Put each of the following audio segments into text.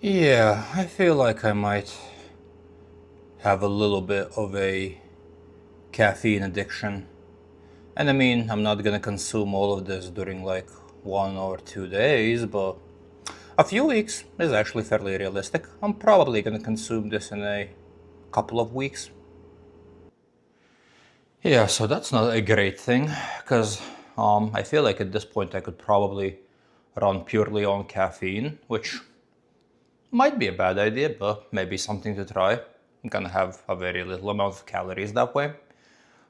Yeah, I feel like I might have a little bit of a caffeine addiction. And I mean, I'm not gonna consume all of this during like 1 or 2 days, but a few weeks is actually fairly realistic. I'm probably gonna consume this in a couple of weeks. Yeah, so that's not a great thing, because I feel like at this point I could probably run purely on caffeine, which might be a bad idea, but maybe something to try. I'm gonna have a very little amount of calories that way.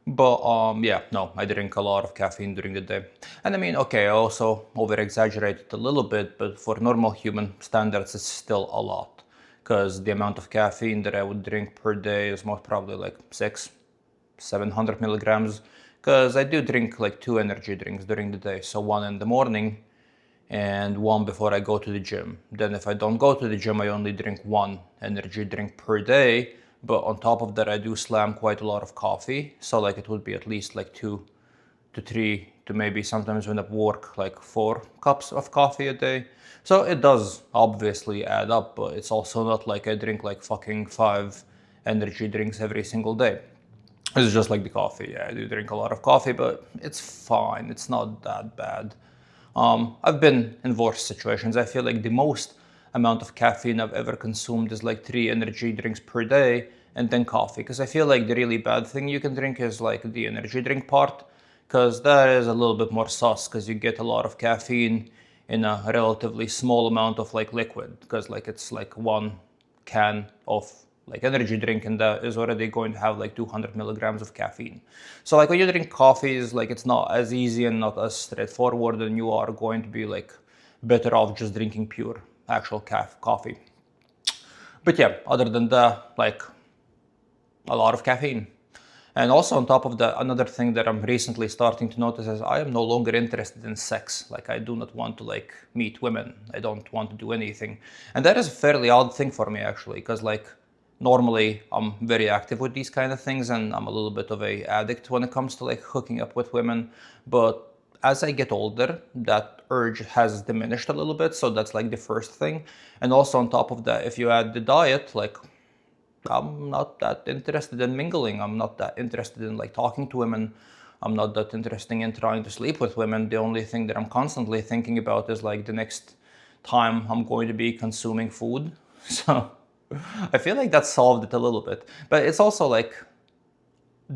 But yeah, no, I drink a lot of caffeine during the day. And I mean, okay, I also over exaggerated a little bit, but for normal human standards, it's still a lot. Because the amount of caffeine that I would drink per day is most probably like 700 milligrams. Because I do drink like 2 energy drinks during the day. So one in the morning and one before I go to the gym. Then if I don't go to the gym, I only drink one energy drink per day. But on top of that, I do slam quite a lot of coffee. So like it would be at least like 2 to 3 to maybe sometimes when at work, like 4 cups of coffee a day. So it does obviously add up, but it's also not like I drink like fucking 5 energy drinks every single day. It's just like the coffee. Yeah, I do drink a lot of coffee, but it's fine. It's not that bad. I've been in worse situations. I feel like the most amount of caffeine I've ever consumed is like 3 energy drinks per day and then coffee. Because I feel like the really bad thing you can drink is like the energy drink part. Because that is a little bit more sus because you get a lot of caffeine in a relatively small amount of like liquid. Because like it's like one can of like energy drink and that is already going to have like 200 milligrams of caffeine. So like when you drink coffees, like it's not as easy and not as straightforward, and you are going to be like better off just drinking pure actual coffee. But yeah, other than that, like a lot of caffeine. And also on top of that, another thing that I'm recently starting to notice is I am no longer interested in sex. Like I do not want to like meet women. I don't want to do anything. And that is a fairly odd thing for me actually, because like normally I'm very active with these kind of things and I'm a little bit of a addict when it comes to like hooking up with women. But as I get older, that urge has diminished a little bit. So that's like the first thing. And also on top of that, if you add the diet, like I'm not that interested in mingling. I'm not that interested in like talking to women. I'm not that interested in trying to sleep with women. The only thing that I'm constantly thinking about is like the next time I'm going to be consuming food. So I feel like that solved it a little bit. But it's also like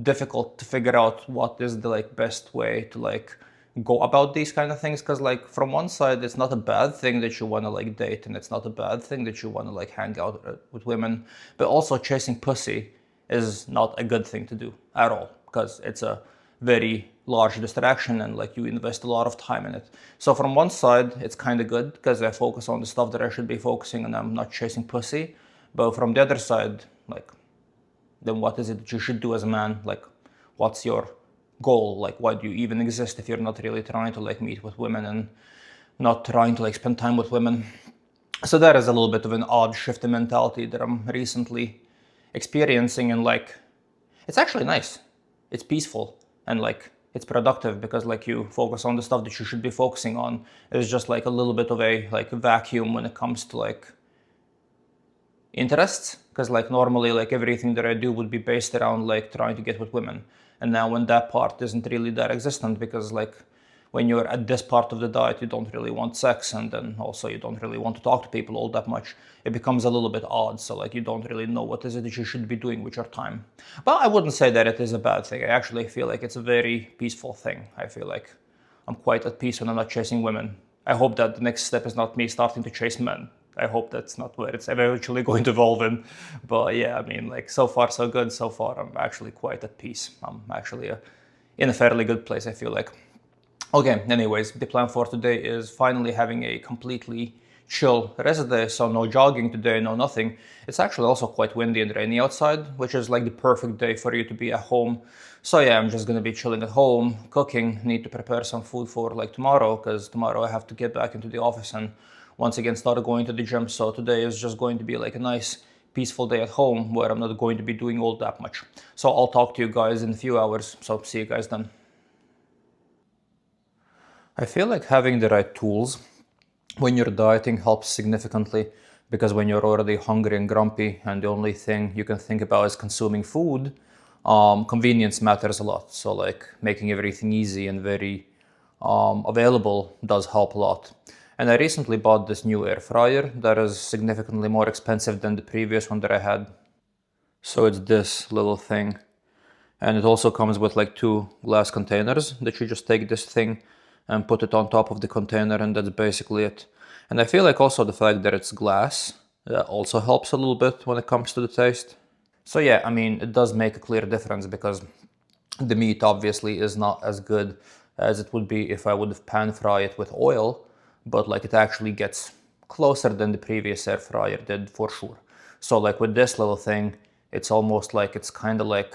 difficult to figure out what is the like best way to like go about these kind of things, because like from one side it's not a bad thing that you want to like date, and it's not a bad thing that you want to like hang out with women, but also chasing pussy is not a good thing to do at all, because it's a very large distraction and like you invest a lot of time in it. So from one side it's kind of good because I focus on the stuff that I should be focusing on, I'm not chasing pussy. But from the other side, like, then what is it that you should do as a man? Like, what's your goal? Like, why do you even exist if you're not really trying to like meet with women and not trying to like spend time with women? So that is a little bit of an odd shift in mentality that I'm recently experiencing, and like it's actually nice. It's peaceful and like it's productive because like you focus on the stuff that you should be focusing on. It's just like a little bit of a like vacuum when it comes to like interests, because like normally like everything that I do would be based around like trying to get with women, and now when that part isn't really that existent, because like when you're at this part of the diet you don't really want sex, and then also you don't really want to talk to people all that much, it becomes a little bit odd. So like you don't really know what is it that you should be doing with your time. But I wouldn't say that it is a bad thing. I actually feel like it's a very peaceful thing. I feel like I'm quite at peace when I'm not chasing women. I hope that the next step is not me starting to chase men. I hope that's not where it's eventually going to evolve in. But yeah, I mean, like so far so good. So far, I'm actually quite at peace. I'm actually in a fairly good place, I feel like. Okay, anyways, the plan for today is finally having a completely chill rest day, so no jogging today, no nothing. It's actually also quite windy and rainy outside, which is like the perfect day for you to be at home. So yeah, I'm just gonna be chilling at home, cooking, need to prepare some food for like tomorrow, because tomorrow I have to get back into the office and once again start going to the gym. So today is just going to be like a nice peaceful day at home where I'm not going to be doing all that much. So I'll talk to you guys in a few hours, so see you guys then. I feel like having the right tools when you're dieting helps significantly, because when you're already hungry and grumpy and the only thing you can think about is consuming food, convenience matters a lot. So like making everything easy and very available does help a lot. And I recently bought this new air fryer that is significantly more expensive than the previous one that I had. So it's this little thing. And it also comes with like 2 glass containers that you just take this thing and put it on top of the container, and that's basically it. And I feel like also the fact that it's glass also helps a little bit when it comes to the taste. So yeah, I mean, it does make a clear difference because the meat obviously is not as good as it would be if I would have pan fry it with oil, but like it actually gets closer than the previous air fryer did for sure. So like with this little thing, it's almost like it's kind of like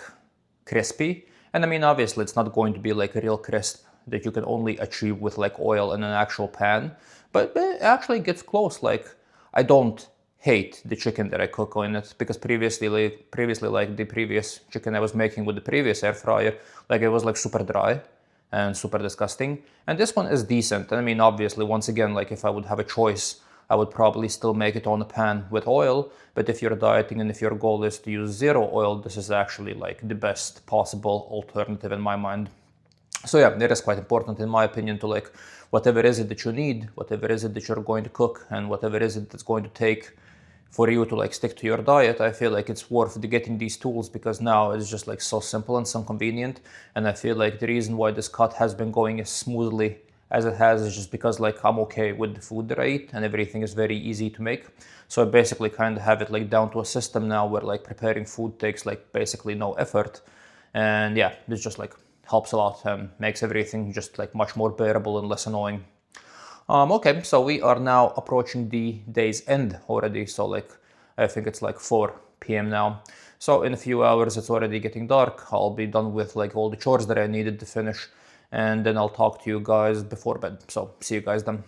crispy. And I mean, obviously it's not going to be like a real crisp that you can only achieve with like oil in an actual pan, but it actually gets close. Like I don't hate the chicken that I cook in it, because previously like the previous chicken I was making with the previous air fryer, like it was like super dry and super disgusting. And this one is decent. And I mean, obviously, once again, like if I would have a choice, I would probably still make it on a pan with oil. But if you're dieting and if your goal is to use zero oil, this is actually like the best possible alternative in my mind. So yeah, it is quite important in my opinion to like whatever is it that you need, whatever is it that you're going to cook, and whatever is it that's going to take for you to like stick to your diet. I feel like it's worth getting these tools because now it's just like so simple and so convenient. And I feel like the reason why this cut has been going as smoothly as it has is just because like I'm okay with the food that I eat and everything is very easy to make. So I basically kind of have it like down to a system now where like preparing food takes like basically no effort. And yeah, this just like helps a lot and makes everything just like much more bearable and less annoying. Okay, so we are now approaching the day's end already. So like, I think it's like 4 p.m. now. So in a few hours, it's already getting dark. I'll be done with like all the chores that I needed to finish. And then I'll talk to you guys before bed. So see you guys then.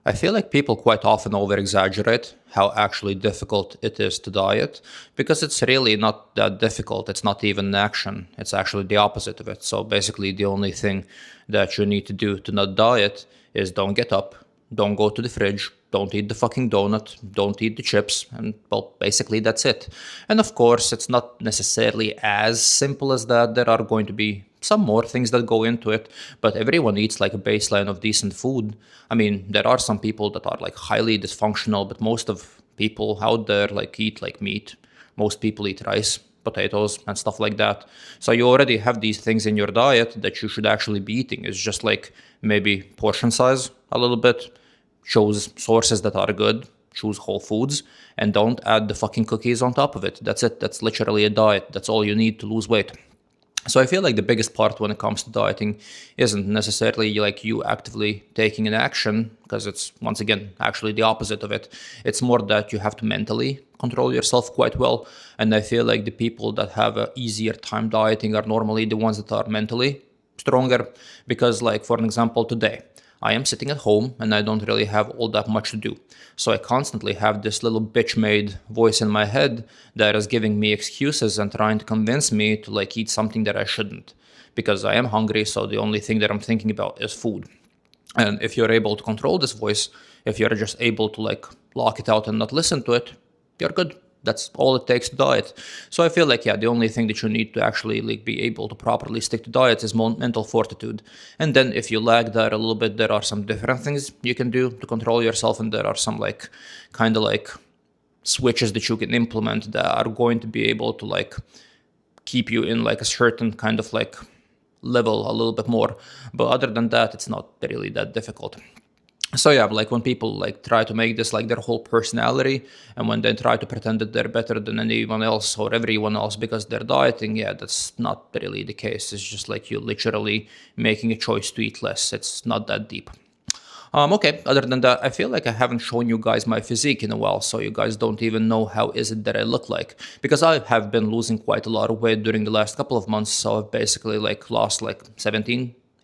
I feel like people quite often over-exaggerate how actually difficult it is to diet, because it's really not that difficult. It's not even an action. It's actually the opposite of it. So basically the only thing that you need to do to not diet is don't get up, don't go to the fridge, don't eat the fucking donut, don't eat the chips, and well, basically that's it. And of course, it's not necessarily as simple as that. There are going to be some more things that go into it, but everyone eats like a baseline of decent food. I mean, there are some people that are like highly dysfunctional, but most of people out there like eat like meat. Most people eat rice, potatoes, and stuff like that. So you already have these things in your diet that you should actually be eating. It's just like maybe portion size a little bit, choose sources that are good, choose whole foods, and don't add the fucking cookies on top of it. That's it. That's literally a diet. That's all you need to lose weight. So I feel like the biggest part when it comes to dieting isn't necessarily like you actively taking an action, because it's once again actually the opposite of it. It's more that you have to mentally control yourself quite well. And I feel like the people that have an easier time dieting are normally the ones that are mentally stronger. Because like for an example, today I am sitting at home and I don't really have all that much to do. So I constantly have this little bitch-made voice in my head that is giving me excuses and trying to convince me to like eat something that I shouldn't. Because I am hungry, so the only thing that I'm thinking about is food. And if you're able to control this voice, if you're just able to like lock it out and not listen to it, you're good. That's all it takes to diet. So I feel like, yeah, the only thing that you need to actually like be able to properly stick to diet is mental fortitude. And then if you lag that a little bit, there are some different things you can do to control yourself. And there are some like kind of like switches that you can implement that are going to be able to like keep you in like a certain kind of like level a little bit more. But other than that, it's not really that difficult. So yeah, like when people like try to make this like their whole personality, and when they try to pretend that they're better than anyone else or everyone else because they're dieting, yeah, that's not really the case. It's just like you literally making a choice to eat less. It's not that deep. Okay, other than that, I feel like I haven't shown you guys my physique in a while, so you guys don't even know how is it that I look like. Because I have been losing quite a lot of weight during the last couple of months, so I've basically like lost like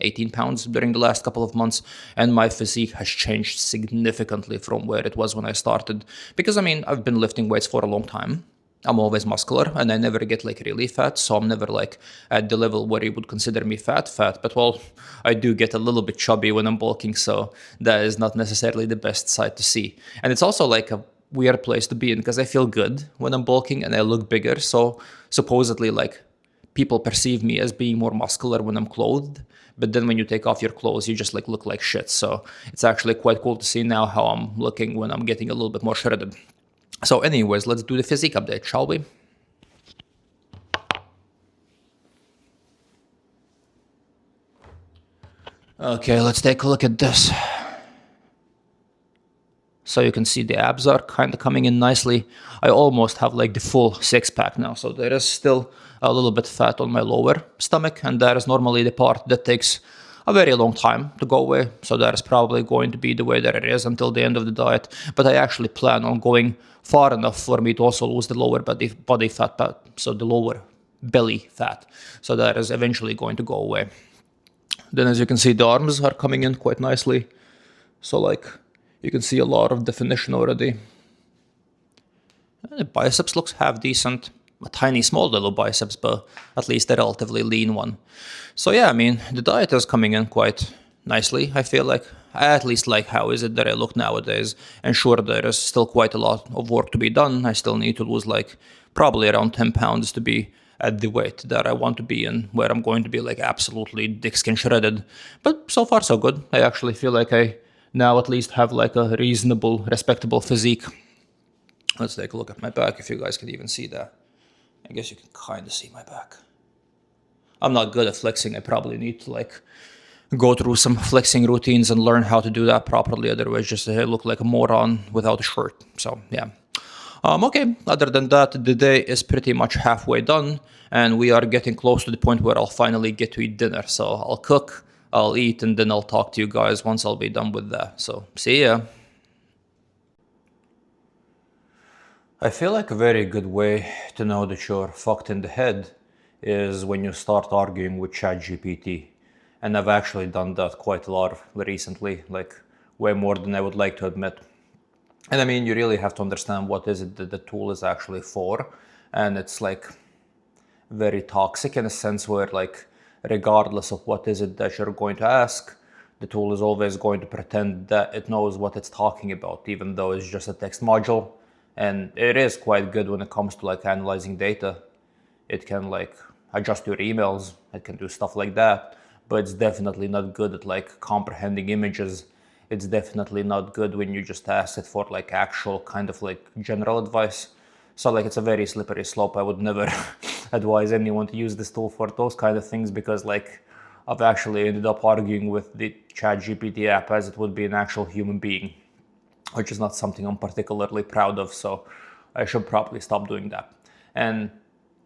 18 pounds during the last couple of months, and my physique has changed significantly from where it was when I started. Because I mean, I've been lifting weights for a long time, I'm always muscular and I never get like really fat, so I'm never like at the level where you would consider me fat. But well, I do get a little bit chubby when I'm bulking, so that is not necessarily the best sight to see. And it's also like a weird place to be in because I feel good when I'm bulking and I look bigger. So supposedly like people perceive me as being more muscular when I'm clothed, but then when you take off your clothes, you just like look like shit. So it's actually quite cool to see now how I'm looking when I'm getting a little bit more shredded. So anyways, let's do the physique update, shall we? Okay, let's take a look at this. So you can see the abs are kind of coming in nicely. I almost have like the full six pack now. So there is still a little bit fat on my lower stomach. And that is normally the part that takes a very long time to go away. So that is probably going to be the way that it is until the end of the diet. But I actually plan on going far enough for me to also lose the lower body fat, so the lower belly fat. So that is eventually going to go away. Then as you can see, the arms are coming in quite nicely. So like you can see a lot of definition already. The biceps looks half decent. A tiny, small little biceps, but at least a relatively lean one. So yeah, I mean, the diet is coming in quite nicely. I feel like I at least like how is it that I look nowadays. And sure, there is still quite a lot of work to be done. I still need to lose like probably around 10 pounds to be at the weight that I want to be in, where I'm going to be like absolutely dick skin shredded. But so far so good. I actually feel like I now at least have like a reasonable, respectable physique. Let's take a look at my back if you guys can even see that. I guess you can kind of see my back. I'm not good at flexing. I probably need to like go through some flexing routines and learn how to do that properly. Otherwise, just I look like a moron without a shirt. So yeah. Okay, other than that, the day is pretty much halfway done, and we are getting close to the point where I'll finally get to eat dinner. So I'll cook, I'll eat, and then I'll talk to you guys once I'll be done with that. So see ya. I feel like a very good way to know that you're fucked in the head is when you start arguing with ChatGPT. And I've actually done that quite a lot recently, like way more than I would like to admit. And I mean, you really have to understand what is it that the tool is actually for. And it's like very toxic in a sense where like, regardless of what is it that you're going to ask, the tool is always going to pretend that it knows what it's talking about, even though it's just a text module. And it is quite good when it comes to like analyzing data. It can like adjust your emails, it can do stuff like that, but it's definitely not good at like comprehending images. It's definitely not good when you just ask it for like actual kind of like general advice. So like it's a very slippery slope. I would never advise anyone to use this tool for those kind of things because like I've actually ended up arguing with the ChatGPT app as it would be an actual human being, which is not something I'm particularly proud of, so I should probably stop doing that. And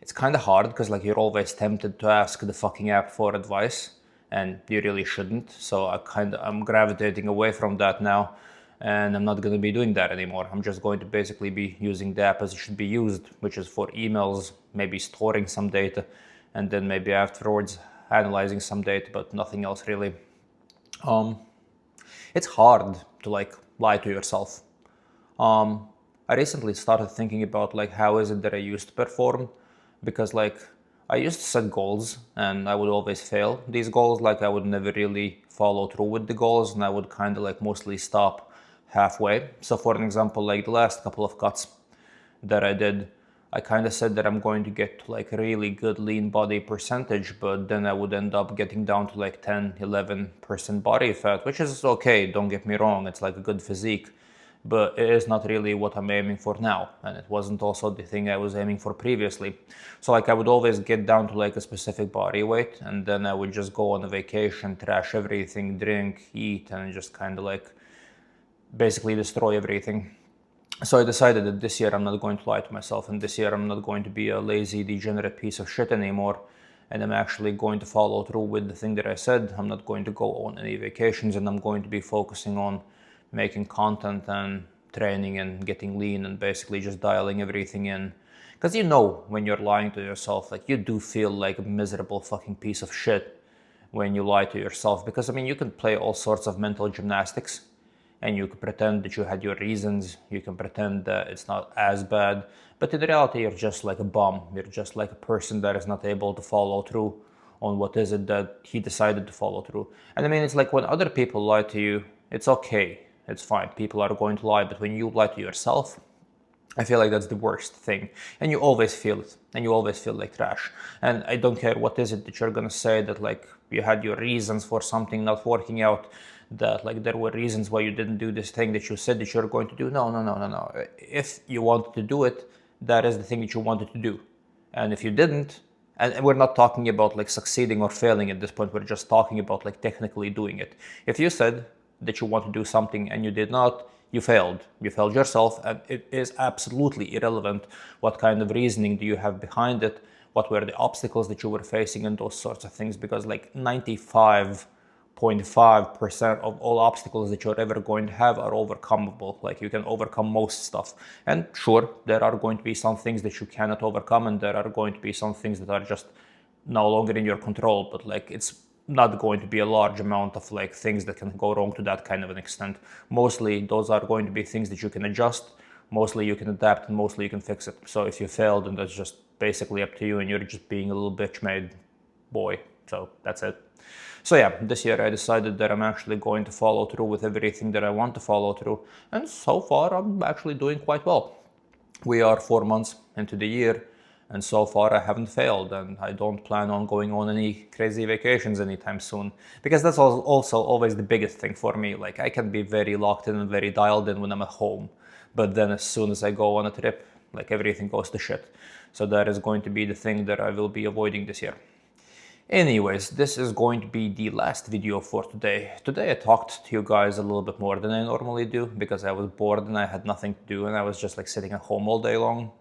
it's kind of hard because like you're always tempted to ask the fucking app for advice, and you really shouldn't. So I'm gravitating away from that now, and I'm not going to be doing that anymore. I'm just going to basically be using the app as it should be used, which is for emails, maybe storing some data, and then maybe afterwards analyzing some data, but nothing else really. It's hard to like lie to yourself. I recently started thinking about like how is it that I used to perform, because like I used to set goals and I would always fail these goals. Like I would never really follow through with the goals and I would kind of like mostly stop halfway. So for an example, like the last couple of cuts that I did, I kind of said that I'm going to get to like a really good lean body percentage, but then I would end up getting down to like 10-11% body fat, which is okay, don't get me wrong, it's like a good physique, but it is not really what I'm aiming for now, and it wasn't also the thing I was aiming for previously. So like I would always get down to like a specific body weight, and then I would just go on a vacation, trash everything, drink, eat, and just kind of like basically destroy everything. So I decided that this year I'm not going to lie to myself, and this year I'm not going to be a lazy, degenerate piece of shit anymore, and I'm actually going to follow through with the thing that I said. I'm not going to go on any vacations, and I'm going to be focusing on making content and training and getting lean and basically just dialing everything in. Because you know when you're lying to yourself, like you do feel like a miserable fucking piece of shit when you lie to yourself. Because I mean, you can play all sorts of mental gymnastics and you can pretend that you had your reasons, you can pretend that it's not as bad, but in reality you're just like a bum, you're just like a person that is not able to follow through on what is it that he decided to follow through. And I mean, it's like when other people lie to you, it's okay, it's fine, people are going to lie, but when you lie to yourself, I feel like that's the worst thing. And you always feel it. And you always feel like trash. And I don't care what is it that you're gonna say, that like you had your reasons for something not working out, that like there were reasons why you didn't do this thing that you said that you're going to do. No. If you wanted to do it, that is the thing that you wanted to do. And if you didn't, and we're not talking about like succeeding or failing at this point, we're just talking about like technically doing it. If you said that you want to do something and you did not, you failed. You failed yourself, and it is absolutely irrelevant what kind of reasoning do you have behind it, what were the obstacles that you were facing, and those sorts of things, because like 95.5% of all obstacles that you're ever going to have are overcomable. Like you can overcome most stuff. And sure, there are going to be some things that you cannot overcome, and there are going to be some things that are just no longer in your control, but like it's not going to be a large amount of like things that can go wrong to that kind of an extent. Mostly those are going to be things that you can adjust, mostly you can adapt, and mostly you can fix it. So if you failed, then that's just basically up to you, and you're just being a little bitch made boy. So that's it. So yeah, this year I decided that I'm actually going to follow through with everything that I want to follow through, and so far I'm actually doing quite well. We are 4 months into the year, and so far I haven't failed, and I don't plan on going on any crazy vacations anytime soon, because that's also always the biggest thing for me. Like I can be very locked in and very dialed in when I'm at home, but then as soon as I go on a trip, like everything goes to shit. So that is going to be the thing that I will be avoiding this year. Anyways, this is going to be the last video for today. Today I talked to you guys a little bit more than I normally do, because I was bored and I had nothing to do, and I was just like sitting at home all day long.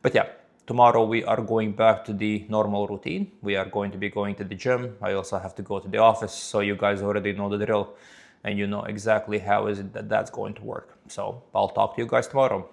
But yeah, tomorrow we are going back to the normal routine. We are going to be going to the gym. I also have to go to the office, so you guys already know the drill, and you know exactly how is it that that's going to work. So I'll talk to you guys tomorrow.